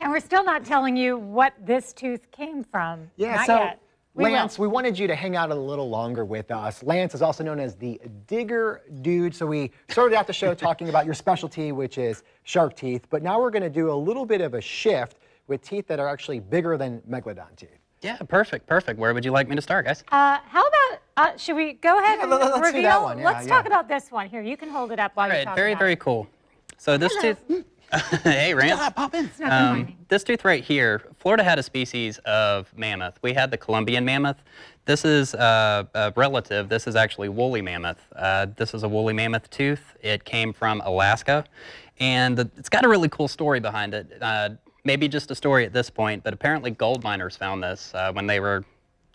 And we're still not telling you what this tooth came from. Yeah, not so yet. Lance, we wanted you to hang out a little longer with us. Lance is also known as the Digger Dude. So we started out the show talking about your specialty, which is shark teeth. But now we're going to do a little bit of a shift with teeth that are actually bigger than megalodon teeth. Yeah, perfect, perfect. Where would you like me to start, guys? How about, should we go ahead and let's reveal? do that one. Yeah, let's talk about this one here. You can hold it up while All you're right, talking very, about very it. cool. So this tooth, hey, Rance. Pop in. It's nothing whining. This tooth right here, Florida had a species of mammoth. We had the Columbian mammoth. This is a relative. This is actually woolly mammoth. This is a woolly mammoth tooth. It came from Alaska, and it's got a really cool story behind it. Maybe just a story at this point, but apparently gold miners found this when they were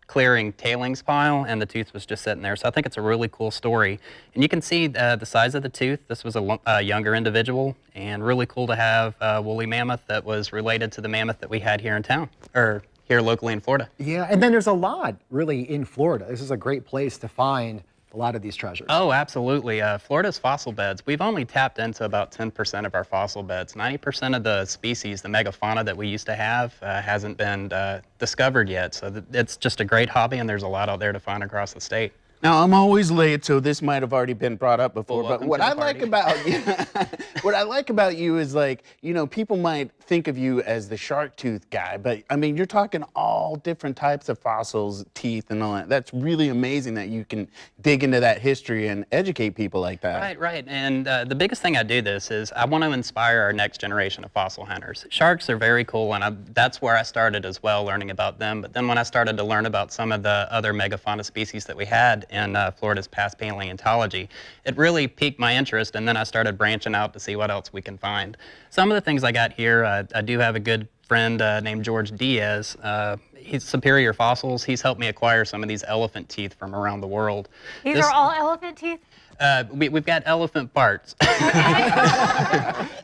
clearing tailings pile, and the tooth was just sitting there. So I think it's a really cool story. And you can see the size of the tooth. This was a younger individual, and really cool to have a woolly mammoth that was related to the mammoth that we had here in town, or here locally in Florida. Yeah, and then there's a lot really in Florida. This is a great place to find a lot of these treasures. Oh, absolutely. Florida's fossil beds, we've only tapped into about 10% of our fossil beds. 90% of the species, the megafauna that we used to have, hasn't been discovered yet. So it's just a great hobby, and there's a lot out there to find across the state. Now, I'm always late, so this might have already been brought up before, Well, but what I like about you, what I like about you is, like, you know, people might think of you as the shark tooth guy, but I mean, you're talking all different types of fossils, teeth, and all that. That's really amazing that you can dig into that history and educate people like that. Right, right. And the biggest thing I do this is I want to inspire our next generation of fossil hunters. Sharks are very cool, and that's where I started as well, learning about them. But then when I started to learn about some of the other megafauna species that we had in Florida's past paleontology, it really piqued my interest, and then I started branching out to see what else we can find. Some of the things I got here, I do have a good friend named George Diaz. He's Superior Fossils. He's helped me acquire some of these elephant teeth from around the world. These are all elephant teeth? We've got elephant parts.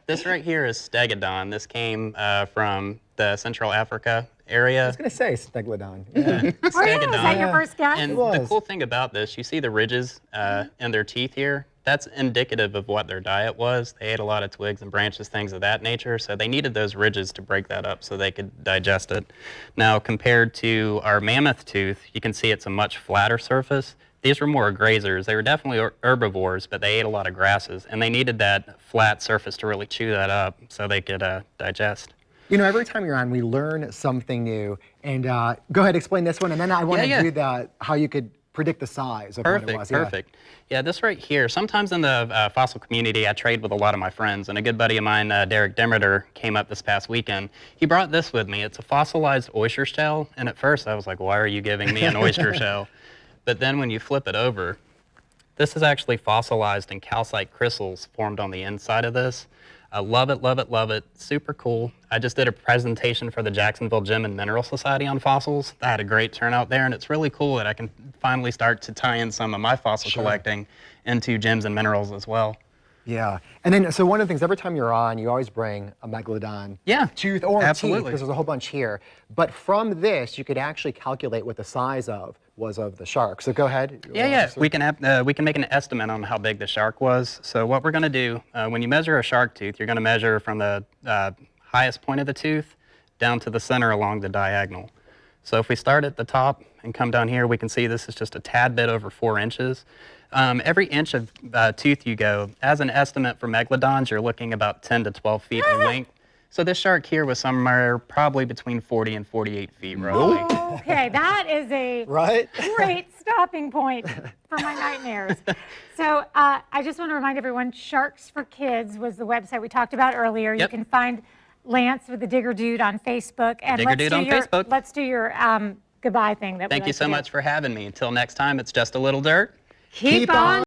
This right here is stegodon. This came from the Central Africa area. I was going to say Stegodon. Oh, yeah. Is that your first guess? And the cool thing about this, you see the ridges in their teeth here? That's indicative of what their diet was. They ate a lot of twigs and branches, things of that nature, so they needed those ridges to break that up so they could digest it. Now, compared to our mammoth tooth, you can see it's a much flatter surface. These were more grazers. They were definitely herbivores, but they ate a lot of grasses, and they needed that flat surface to really chew that up so they could digest. You know, every time you're on, we learn something new. And go ahead, explain this one, and then I want to do how you could predict the size of what it was. Perfect. Yeah, this right here, sometimes in the fossil community, I trade with a lot of my friends, and a good buddy of mine, Derek Demeter, came up this past weekend. He brought this with me. It's a fossilized oyster shell, and at first I was like, why are you giving me an oyster shell? But then when you flip it over, this is actually fossilized and calcite crystals formed on the inside of this. I love it, love it, love it. Super cool. I just did a presentation for the Jacksonville Gem and Mineral Society on fossils. I had a great turnout there, and it's really cool that I can finally start to tie in some of my fossil collecting into gems and minerals as well. Yeah, and then so one of the things, every time you're on, you always bring a megalodon tooth or teeth, because there's a whole bunch here. But from this, you could actually calculate what the size was of the shark. So go ahead. Yeah. We can make an estimate on how big the shark was. So what we're going to do, when you measure a shark tooth, you're going to measure from the highest point of the tooth down to the center along the diagonal. So if we start at the top and come down here, we can see this is just a tad bit over 4 inches. Every inch of tooth you go, as an estimate for megalodons, you're looking about 10 to 12 feet in length. So this shark here was somewhere probably between 40 and 48 feet, roughly. Okay, that is a great stopping point for my nightmares. So I just want to remind everyone, Sharks for Kids was the website we talked about earlier. You can find Lance with the Digger Dude on Facebook. And Facebook. Let's do your goodbye thing. Thank you so much for having me. Until next time, it's just a little dirt. Keep on